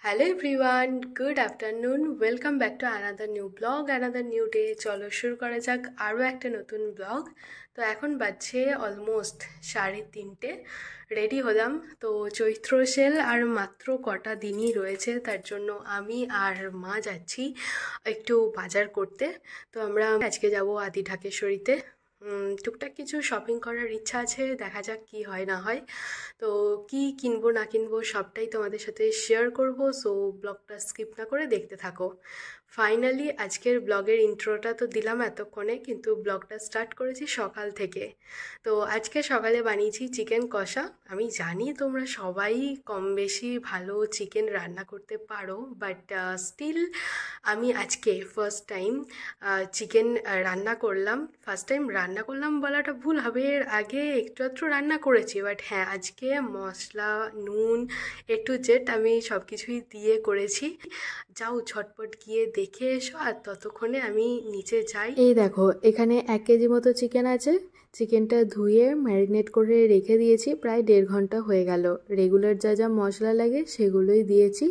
Hello everyone, good afternoon. Welcome back to another new blog, another new day. চলো শুরু করা যাক আরও একটা নতুন ব্লগ। তো এখন বাজছে অলমোস্ট 3:30। রেডি হলাম। তো চৈত্র সেল আর মাত্র কটা দিনই রয়েছে, তার জন্য আমি আর মা যাচ্ছি একটু বাজার করতে। তো আমরা আজকে যাব আদি ঢাকেশ্বরীতে। টুকটাক কিছু শপিং করার ইচ্ছা আছে, দেখা যাক কি হয় না হয়। তো কি কিনবো না কিনবো সবটাই তোমাদের সাথে শেয়ার করব, সো ব্লগটা স্কিপ না করে দেখতে থাকো। ফাইনালি আজকের ব্লগের ইন্ট্রোটা তো দিলাম এতক্ষণে, কিন্তু ব্লগটা স্টার্ট করেছি সকাল থেকে। তো আজকে সকালে বানিয়েছি চিকেন কষা। আমি জানি তোমরা সবাই কম বেশি ভালো চিকেন রান্না করতে পারো, বাট স্টিল আমি আজকে ফার্স্ট টাইম চিকেন রান্না করলাম। ফার্স্ট টাইম রান্না করলাম বলাটা ভুল হবে, এর আগে একটু একটু রান্না করেছি, বাট হ্যাঁ আজকে মশলা নুন একটু জেট আমি সব কিছুই দিয়ে করেছি। যাও ঝটপট গিয়ে দেখে এসো, আর ততক্ষণে আমি নিচে যাই। এই দেখো এখানে 1 কেজি মতো চিকেন আছে। চিকেনটা ধুয়ে ম্যারিনেট করে রেখে দিয়েছি, প্রায় 1.5 ঘন্টা হয়ে গেল। রেগুলার যা যা মশলা লাগে সেগুলোই দিয়েছি।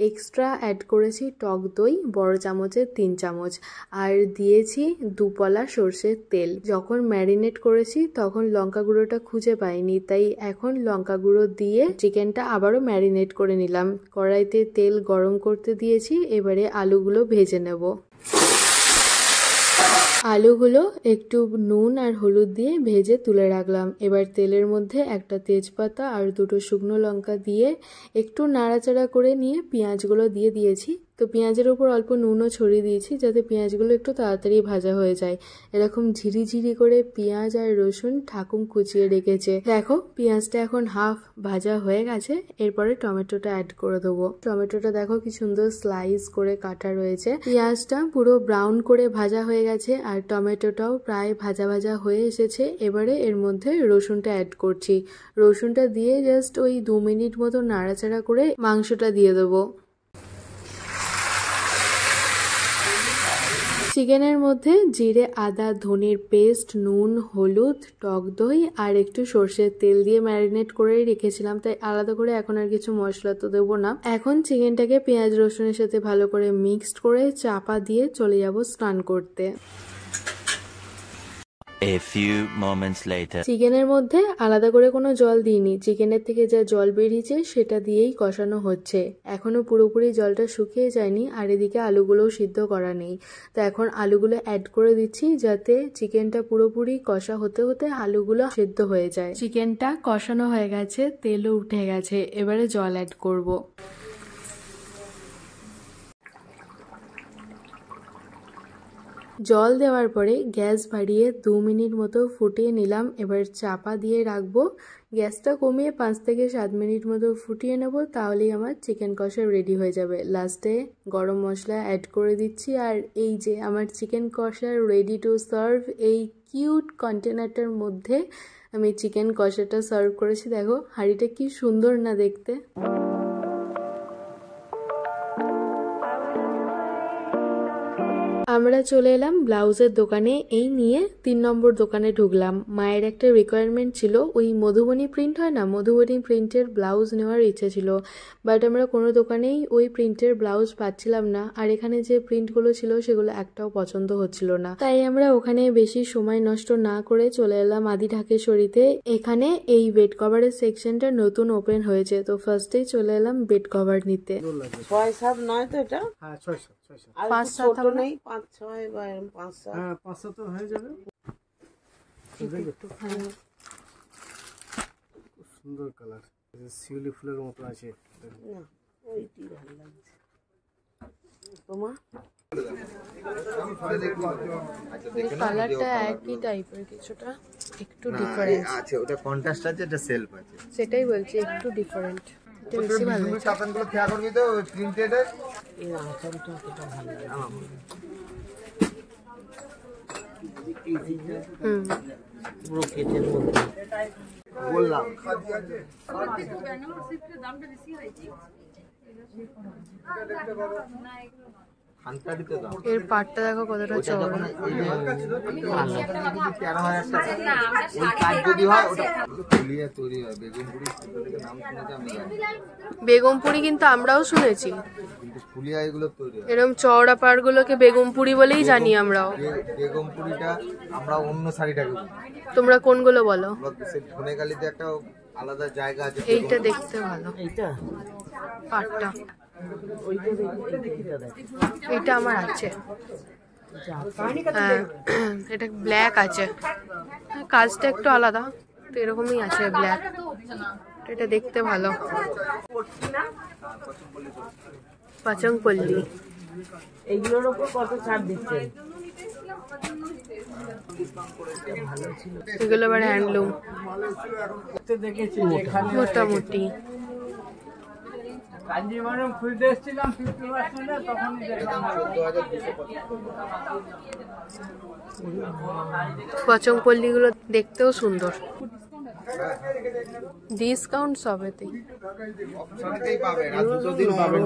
এক্সট্রা অ্যাড করেছি টক দই বড় চামচের 3 চামচ, আর দিয়েছি 2 পলা সর্ষের তেল। যখন ম্যারিনেট করেছি তখন লঙ্কা গুঁড়োটা খুঁজে পাইনি, তাই এখন লঙ্কা গুঁড়ো দিয়ে চিকেনটা আবারও ম্যারিনেট করে নিলাম। কড়াইতে তেল গরম করতে দিয়েছি, এবারে আলুগুলো ভেজে নেব। আলুগুলো একটু নুন আর হলুদ দিয়ে ভেজে তুলে রাখলাম। এবার তেলের মধ্যে একটা তেজপাতা আর 2টো শুকনো লঙ্কা দিয়ে একটু নাড়াচাড়া করে নিয়ে পেঁয়াজগুলো দিয়ে দিয়েছি। তো পেঁয়াজের উপর অল্প নুনও ছড়িয়ে দিয়েছি যাতে পেঁয়াজগুলো একটু তাড়াতাড়ি ভাজা হয়ে যায়। এরকম ঝিরিঝিরি করে পেঁয়াজ আর রসুন ঠাকুম কুচিয়ে রেখেছে। দেখো পেঁয়াজটা এখন হাফ ভাজা হয়ে গেছে, এরপরে টমেটোটা অ্যাড করে দেবো। টমেটোটা দেখো কি সুন্দর স্লাইস করে কাটা রয়েছে। পেঁয়াজটা পুরো ব্রাউন করে ভাজা হয়ে গেছে আর টমেটোটাও প্রায় ভাজা ভাজা হয়ে এসেছে। এবারে এর মধ্যে রসুনটা অ্যাড করছি। রসুনটা দিয়ে জাস্ট ওই 2 মিনিট মতো নাড়াচাড়া করে মাংসটা দিয়ে দেবো। চিকেনের মধ্যে জিরে আদা ধনের পেস্ট, নুন, হলুদ, টক দই আর একটু সর্ষের তেল দিয়ে ম্যারিনেট করে রেখেছিলাম, তাই আলাদা করে এখন আর কিছু মশলা তো দেবো না। এখন চিকেনটাকে পেঁয়াজ রসুনের সাথে ভালো করে মিক্সড করে চাপা দিয়ে চলে যাব স্নান করতে। A few moments later. চিকেনের মধ্যে আলাদা করে কোনো জল দিইনি, চিকেনের থেকে যা জল বেরিয়েছে সেটা দিয়েই কষানো হচ্ছে। এখনো পুরোপুরি জলটা শুকিয়ে যায়নি, আর এদিকে আলুগুলোও সিদ্ধ করা নেই। তো এখন আলুগুলো অ্যাড করে দিচ্ছি যাতে চিকেনটা পুরোপুরি কষা হতে হতে আলুগুলো সিদ্ধ হয়ে যায়। চিকেনটা কষানো হয়ে গেছে, তেলও উঠে গেছে, এবারে জল অ্যাড করব। জল দেওয়ার পরে গ্যাস বাড়িয়ে 2 মিনিট মতো ফুটিয়ে নিলাম। এবার চাপা দিয়ে রাখবো। গ্যাসটা কমিয়ে 5 থেকে 7 মিনিট মতো ফুটিয়ে নেব, তাহলেই আমার চিকেন কষা রেডি হয়ে যাবে। লাস্টে গরম মশলা অ্যাড করে দিচ্ছি, আর এই যে আমার চিকেন কষা রেডি টু সার্ভ। এই কিউট কন্টেনারটার মধ্যে আমি চিকেন কষাটা সার্ভ করেছি। দেখো হাঁড়িটা কি সুন্দর না দেখতে। আমরা চলে এলাম ব্লাউজের দোকানে। এই নিয়ে 3 নম্বর দোকানে ঢুকলাম। মায়ের একটা রিকোয়ারমেন্ট ছিল, ওই মধুবনী প্রিন্ট হয় না, মধুবনী প্রিন্টের ব্লাউজ নেওয়ার ইচ্ছে ছিল, বাট আমরা কোনো দোকানেই ওই প্রিন্টের ব্লাউজ পাচ্ছিলাম না। আর এখানে যে প্রিন্টগুলো ছিল সেগুলো একটাও পছন্দ হচ্ছিল না, তাই আমরা ওখানে বেশি সময় নষ্ট না করে চলে এলাম আদি ঢাকেশ্বরীতে। এখানে এই বেড কভারের সেকশনটা নতুন ওপেন হয়েছে, তো ফার্স্টেই চলে এলাম বেড কভার নিতে। 6-7 নয় তো এটা? হ্যাঁ 6-7 5-7 নেই, 5-6 বা 5-7। হ্যাঁ 5-7 তো হয়ে যাবে। খুব সুন্দর কালার, শিউলি ফুলের মতো আছে। না ওইটি ভালো লাগছে তোমার। কালারটা একই টাইপের, কিছুটা একটু ডিফারেন্ট আছে। ওটা কন্ট্রাস্ট আছে, এটা সেলফ আছে। সেটাই বলছি, একটু ডিফারেন্ট। এটা বেশি ভালো লাগছে। কাপড়গুলো খেয়াল করবি তো, প্রিন্টেডের এই আঁচলটা অতটা ভালো লাগে। পুরো কেটের মধ্যে বললাম। হান্টারিতে দাম এর পাটটা দেখো কতটা ওটা চওড়া। যখন এই যে 13,000 টাকা ওই কাজ যদি হয় ওটা ফুলিয়ে তৈরি হয় বেগুনপুরি থেকে নাম শুনেছি আমি জানি বেগমপুরি কিন্তু আমরাও শুনেছি, কিন্তু ফুলিয়া এগুলো তৈরি হয় এরকম চওড়া পাড়গুলোকে বেগমপুরি বলেই জানি আমরাও। বেগমপুরিটা আমরা অন্য শাড়িটাকে বলি। তোমরা কোনগুলো বলো? আমরা সেই ধনেখালিতে একটা আলাদা জায়গা আছে এইটা দেখতে ভালো, এইটা পাটটা ওইটা এইটা দেখ এটা আমার আছে। হ্যাঁ, এটা ব্ল্যাক আছে, হ্যাঁ, কাজটা একটু আলাদা, তো এরকমই আছে ব্ল্যাক। এটা দেখতে ভালো, পাচংপল্লী। এইগুলোর উপর কত ছাড় দিচ্ছে? এগুলো আবার হ্যান্ডলুম, দেখেছি মোটামুটি। কাঞ্জিভারম খুলতে এসেছিলাম 50% তখন দেখলাম পাচংপল্লীগুলো দেখতেও সুন্দর, ডিসকাউন্ট সবেতেই। শাড়িতেই পাবেন আর দুটো দিন পাবেন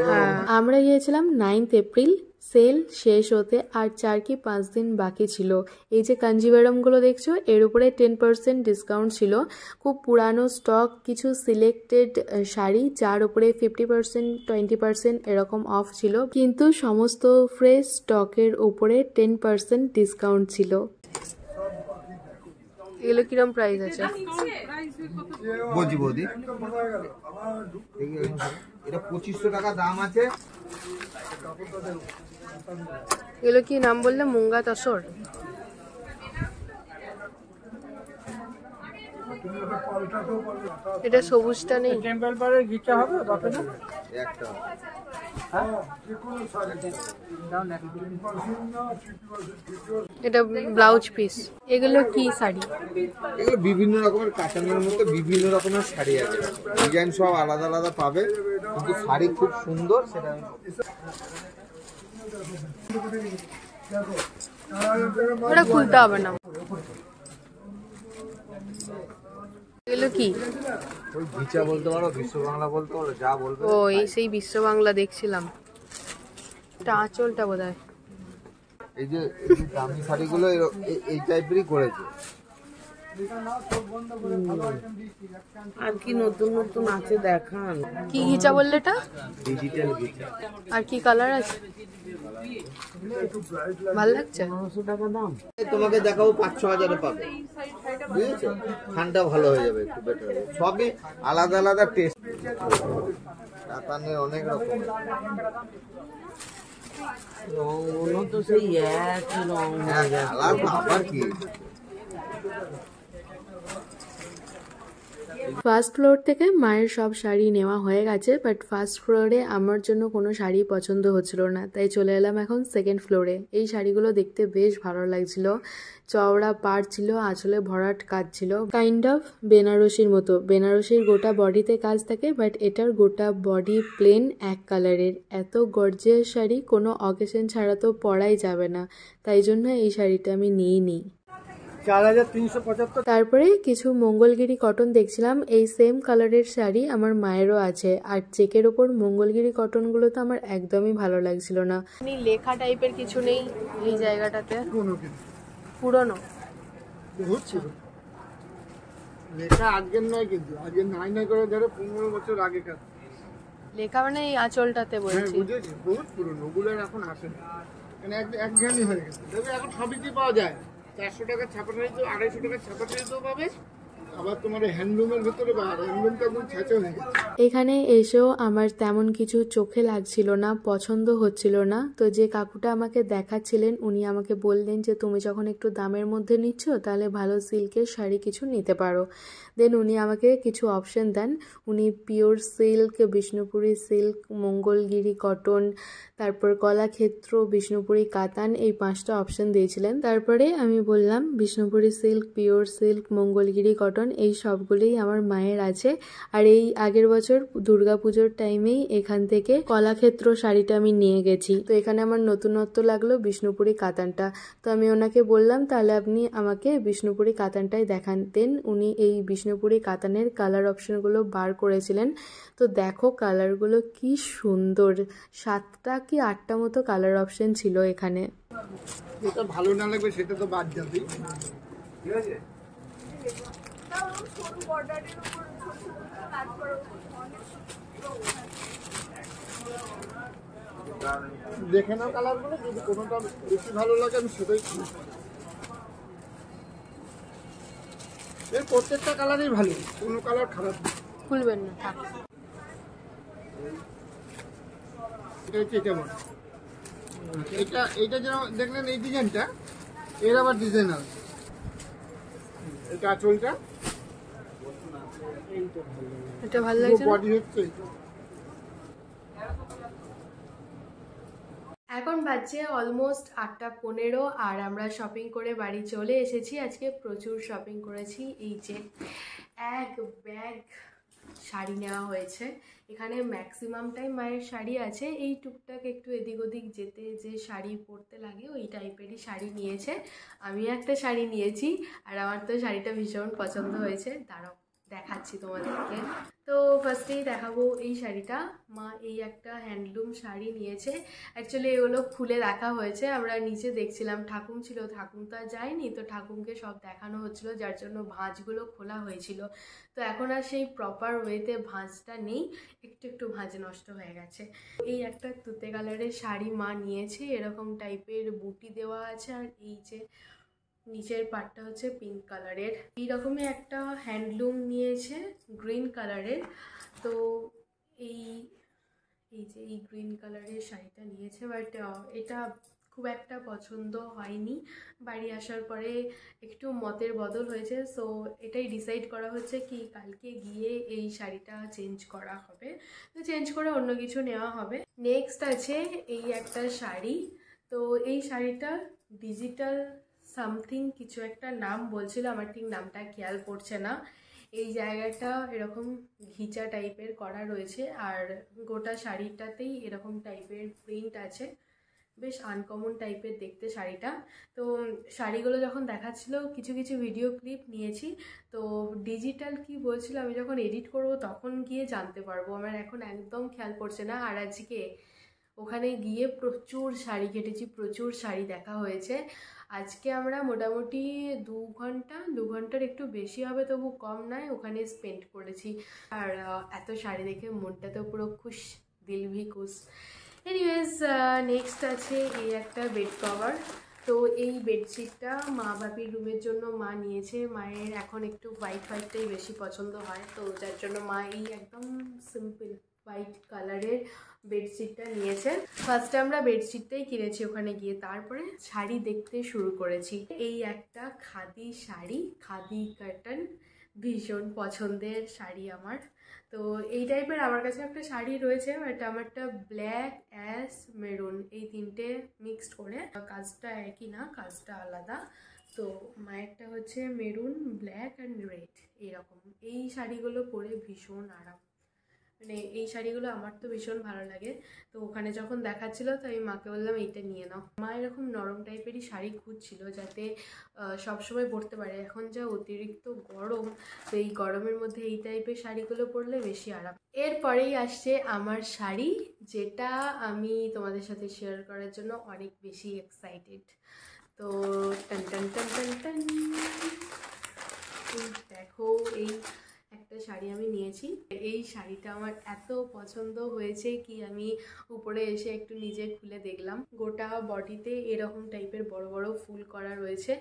হ্যাঁ, আমরা গিয়েছিলাম 9 এপ্রিল, সেল শেষ হতে আর 4 কি 5 দিন বাকি ছিল। এই যে কাঞ্জিভারমগুলো দেখছো এর উপরে 10% ডিসকাউন্ট ছিল। খুব পুরানো স্টক কিছু সিলেক্টেড শাড়ি যার উপরে 50% 20% এরকম অফ ছিল, কিন্তু সমস্ত ফ্রেশ স্টকের উপরে 10% ডিসকাউন্ট ছিল। এগুলো কিরম প্রাইস আছে? বলছি বৌদি এটা 2500 টাকা দাম আছে। এগুলো কি নাম বললে? মুঙ্গা তসর। এটা সবুজটা নেই, টেম্পল পাড়ের ঘিচা হবে কত না? একটা এটা ব্লাউজ পিস। এগুলো কি শাড়ি? এগুলো বিভিন্ন রকমের কাটানোর মধ্যে বিভিন্ন রকমের শাড়ি আছে, ডিজাইন সব আলাদা আলাদা পাবে, কিন্তু শাড়ি খুব সুন্দর। সেটা ওটা খুলতে হবে না। এগুলো কি? ওই ঘিচা বলতে পারো, বিশ্ব বাংলা বলতে পারো, যা বলবে। ও, এই সেই বিশ্ব বাংলা দেখছিলাম। এটা আঁচলটা বোধ হয়। এই যে দামি শাড়িগুলো এই টাইপেরই করেছে। আর কি নতুন নতুন আছে দেখান। কি ঘিচা বললে এটা? ডিজিটাল ঘিচা আর কি কালার আছে? ভাল লাগছে। 900 টাকা দাম। তোমাকে দেখাবো 5-6 হাজারে পাবে, বুঝেছো? ঠান্ডা ভালো হয়ে যাবে, একটু বেটার হবে। সবই আলাদা আলাদা টেস্ট, কাতানের অনেক রকম। রঙগুলো তো সেই একই রং হয়ে গেছে। আবার কি ফার্স্ট ফ্লোর থেকে মায়ের সব শাড়ি নেওয়া হয়ে গেছে, বাট ফার্স্ট ফ্লোরে আমার জন্য কোনো শাড়ি পছন্দ হচ্ছিল না, তাই চলে এলাম এখন সেকেন্ড ফ্লোরে। এই শাড়িগুলো দেখতে বেশ ভালো লাগছিল, চওড়া পাড় ছিল, আঁচলে ভরাট কাজ ছিল, কাইন্ড অফ বেনারসির মতো। বেনারসির গোটা বডিতে কাজ থাকে, বাট এটার গোটা বডি প্লেন এক কালারের। এত গর্জিয়াস শাড়ি কোনো অকেশন ছাড়া তো পরাই যাবে না, তাই জন্য এই শাড়িটা আমি নিই। 4375। তারপরে কিছু মঙ্গলগিরি কটন দেখছিলাম, এই সেম কালারের শাড়ি আমার মায়েরও আছে, আর চেকের ওপর মঙ্গলগিরি কটনগুলো তো আমার একদমই ভালো লাগছিল না। লেখা টাইপের কিছু নেই এই জায়গাটাতে, পুরনো হচ্ছিল লেখা আজকের নয়, কিন্তু আজকে নাই করে ধরো 15 বছর আগেকার লেখা, মানে এই আঁচলটাতে বলছি। বুঝেছি, বহুত পুরনো, ওগুলো এখন আসে না, মানে একঘেয়েমি হয়ে গেছে। তবে এখন সবই কি পাওয়া যায়, 400 টাকা ছাপা শাড়ি তো 250 টাকা ছাপা শাড়ি তো পাবে, আবার তোমার হ্যান্ডলুমের ভেতরে হ্যান্ডলুমটা একদম ছেঁচে হয়ে গেছে। এখানে এসেও আমার তেমন কিছু চোখে লাগছিল না, পছন্দ হচ্ছিল না, তো যে কাকুটা আমাকে দেখাচ্ছিলেন উনি আমাকে বললেন যে তুমি যখন একটু দামের মধ্যে নিচ্ছ তাহলে ভালো সিল্কের শাড়ি কিছু নিতে পারো। দেন উনি আমাকে কিছু অপশন দেন। উনি pure silk, Bishnupuri silk, Mangalagiri cotton, তারপর কলাক্ষেত্র, বিষ্ণুপুরি কাতান, এই 5টা অপশন দিয়েছিলেন। তারপরে আমি বললাম Bishnupuri silk, pure silk, Mangalagiri cotton, এই সবগুলোই আমার মায়ের আছে। আর এই আগের বছর দুর্গাপুজোর টাইমেই এখান থেকে কলাক্ষেত্র শাড়িটা আমি নিয়ে গেছি। তো এখানে আমার নতুনত্ব লাগলো বিষ্ণুপুরি কাতানটা। তো আমি ওনাকে বললাম তাহলে আপনি আমাকে বিষ্ণুপুরি কাতানটাই দেখান। দেন উনি এই বিষ্ণুপুরি কাতানের কালার অপশনগুলো বার করেছিলেন। তো দেখো কালারগুলো কি সুন্দর, 7টা কি 8টা মতো কালার অপশন ছিল এখানে। যেটা ভালো না লাগবে সেটা তো বাদ যাবেই, ঠিক আছে। দেখে নাও কালারগুলো, যদি কোনোটা বেশি ভালো লাগে আমি সেটাই খুঁজব। এর প্রত্যেকটা কালারই ভালো, কোনো কালার খারাপ না। খুলবেন না, থাক। এটা হচ্ছে এটা মনে, এইটা যেন দেখলেন এই ডিজাইনটা, এর আবার ডিজাইন আছে। এটা আঁচলটা, এটা ভালো লাগছে না? বডি হচ্ছে এখন বাজছে অলমোস্ট 8টা 15 আর আমরা শপিং করে বাড়ি চলে এসেছি। আজকে প্রচুর শপিং করেছি। এই যে এক ব্যাগ শাড়ি নেওয়া হয়েছে। এখানে ম্যাক্সিমামটাই মায়ের শাড়ি আছে, এই টুকটাক একটু এদিক ওদিক যেতে যে শাড়ি পরতে লাগে ওই টাইপেরই শাড়ি নিয়েছে। আমি একটা শাড়ি নিয়েছি আর আমার তো শাড়িটা ভীষণ পছন্দ হয়েছে, দাঁড়াও দেখাচ্ছি তোমাদেরকে। তো ফার্স্টেই দেখাবো এই শাড়িটা। মা এই একটা হ্যান্ডলুম শাড়ি নিয়েছে। অ্যাকচুয়ালি এগুলো খুলে রাখা হয়েছে, আমরা নিচে দেখছিলাম, ঠাকুম ছিল, ঠাকুম তো আর যায়নি, তো ঠাকুমকে সব দেখানো হচ্ছিল, যার জন্য ভাঁজগুলো খোলা হয়েছিল। তো এখন আর সেই প্রপার ওয়েতে ভাঁজটা নেই, একটু একটু ভাঁজ নষ্ট হয়ে গেছে। এই একটা তুতে কালারের শাড়ি মা নিয়েছে, এরকম টাইপের বুটি দেওয়া আছে, আর এই যে নিচের পার্টটা হচ্ছে পিঙ্ক কালারের। এইরকমই একটা হ্যান্ডলুম নিয়েছে গ্রিন কালারের। তো এই যে এই গ্রিন কালারের শাড়িটা নিয়েছে, বাট এটা খুব একটা পছন্দ হয়নি। বাড়ি আসার পরে একটু মতের বদল হয়েছে, সো এটাই ডিসাইড করা হচ্ছে কি কালকে গিয়ে এই শাড়িটা চেঞ্জ করা হবে, তো চেঞ্জ করে অন্য কিছু নেওয়া হবে। নেক্সট আছে এই একটা শাড়ি। তো এই শাড়িটা ডিজিটাল সামথিং কিছু একটা নাম বলছিল, আমার ঠিক নামটা খেয়াল পড়ছে না। এই জায়গাটা এরকম ঘিচা টাইপের করা রয়েছে, আর গোটা শাড়িটাতেই এরকম টাইপের প্রিন্ট আছে, বেশ আনকমন টাইপের দেখতে শাড়িটা। তো শাড়িগুলো যখন দেখাচ্ছিল কিছু কিছু ভিডিও ক্লিপ নিয়েছি। তো ডিজিটাল কি বলছিল আমি যখন এডিট করব তখন গিয়ে জানতে পারবো, আমার এখন একদম খেয়াল পড়ছে না। আর আজকে ওখানে গিয়ে প্রচুর শাড়ি কেটেছি, প্রচুর শাড়ি দেখা হয়েছে। আজকে আমরা মোটামুটি 2 ঘন্টার একটু বেশি হবে, তবু কম নয়, ওখানে স্পেন্ড করেছি। আর এত শাড়ি দেখে মনটা তো পুরো খুশ, দিল ভি খুশ। এনিওয়েজ নেক্সট আছে এই একটা বেড কভার। তো এই বেডশিটটা মা বাপির রুমের জন্য মা নিয়েছে। মায়ের এখন একটু হোয়াইটটাই বেশি পছন্দ হয়, তো যার জন্য মা এই একদম সিম্পল হোয়াইট কালারের বেডশিটটা নিয়েছে। ফার্স্টে আমরা বেডশিটটাই কিনেছি ওখানে গিয়ে, তারপরে শাড়ি দেখতে শুরু করেছি। এই একটা খাদি শাড়ি, খাদি কার্টন, ভীষণ পছন্দের শাড়ি আমার। তো এই টাইপের আমার কাছে একটা শাড়ি রয়েছে, বাট আমারটা ব্ল্যাক, অ্যাশ, মেরুন এই তিনটে মিক্সড করে, কাজটা একই না, কাজটা আলাদা। তো মায়েরটা হচ্ছে মেরুন, ব্ল্যাক অ্যান্ড রেড এরকম। এই শাড়িগুলো পরে ভীষণ আরাম, মানে এই শাড়িগুলো আমার তো ভীষণ ভালো লাগে। তো ওখানে যখন দেখাচ্ছিল তো আমি মাকে বললাম এইটা নিয়ে নাও। মা এরকম নরম টাইপেরই শাড়ি খুঁজছিল যাতে সবসময় পরতে পারে, এখন যা অতিরিক্ত গরম, তো এই গরমের মধ্যে এই টাইপের শাড়িগুলো পরলে বেশি আরাম। এরপরেই আসছে আমার শাড়ি, যেটা আমি তোমাদের সাথে শেয়ার করার জন্য অনেক বেশি এক্সাইটেড। তো টান টান টান টান টান, দেখো এই একটা শাড়ি আমি নিয়েছি। এই শাড়িটা আমার এত পছন্দ হয়েছে কি আমি উপরে এসে একটু নিজে খুলে দেখলাম। গোটা বডিতে এরকম টাইপের বড় বড় ফুল করা রয়েছে,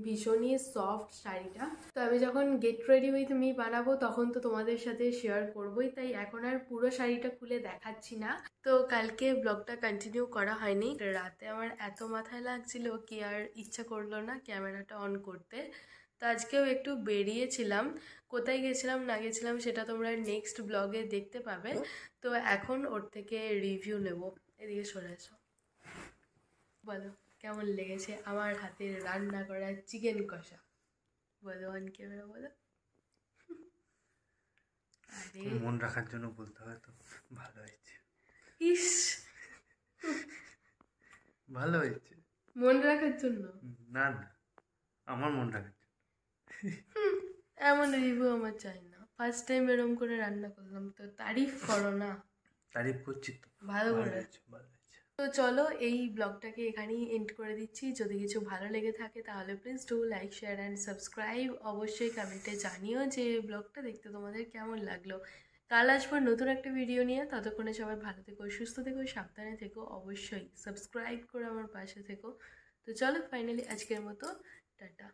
ভীষণই সফট শাড়িটা। তো আমি যখন গেট রেডি উইথ মি বানাবো তখন তো তোমাদের সাথে শেয়ার করবোই, তাই এখন আর পুরো শাড়িটা খুলে দেখাচ্ছি না। তো কালকে ব্লগটা কন্টিনিউ করা হয়নি, রাতে আমার এত মাথায় লাগছিল কি আর ইচ্ছা করলো না ক্যামেরাটা অন করতে। তো আজকেও একটু বেরিয়েছিলাম, কোথায় গেছিলাম না গেছিলাম সেটা তোমরা নেক্সট ব্লগে দেখতে পাবে। তো এখন ওর থেকে রিভিউ নেব। এদিকে সরে এসো, বলো কেমন লেগেছে আমার হাতের রান্না করা চিকেন কষা, বলো অন ক্যামেরা বলো। আরে মন রাখার জন্য বলতে হয় তো। ভালো হয়েছে, ইস, ভালো হয়েছে। মন রাখার জন্য না না, আমার মন রাখার জন্য। এমন রিভিউ আমার চাই না। ফার্স্ট টাইম এরকম করে রান্না করলাম, তো তারিফ করো না। তারিফ করছি তো, ভালো করে। হয়েছে, ভালো হয়েছে। তো চলো এই ব্লগটাকে এখানেই এন্ড করে দিচ্ছি। যদি কিছু ভালো লেগে থাকে তাহলে please do like, share and subscribe. অবশ্যই কমেন্টে জানিও যে ব্লগটা দেখতে তোমাদের কেমন লাগলো। কাল আসবো নতুন একটা ভিডিও নিয়ে। ততক্ষণে সবাই ভালো থেকো, সুস্থ থেকো, সাবধানে থেকো। অবশ্যই সাবস্ক্রাইব করে আমার পাশে থেকো। তো চলো ফাইনালি আজকের মতো টাটা।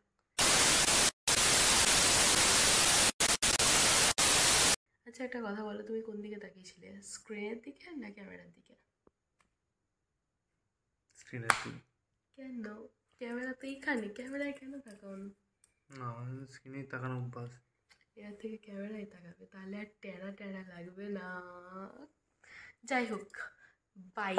আচ্ছা একটা কথা বলো, তুমি কোন দিকে তাকিয়েছিলে, স্ক্রিনের দিকে না ক্যামেরার দিকে? স্ক্রিনের দিকে। কেন? ক্যামেরা তো এইখানে, ক্যামেরায় কেন তাকাও না? না, স্ক্রিনেই তাকানো অভ্যাস। এর থেকে ক্যামেরায় তাকাবে, তাহলে আর টেরা টেরা লাগবে না। যাই হোক, বাই।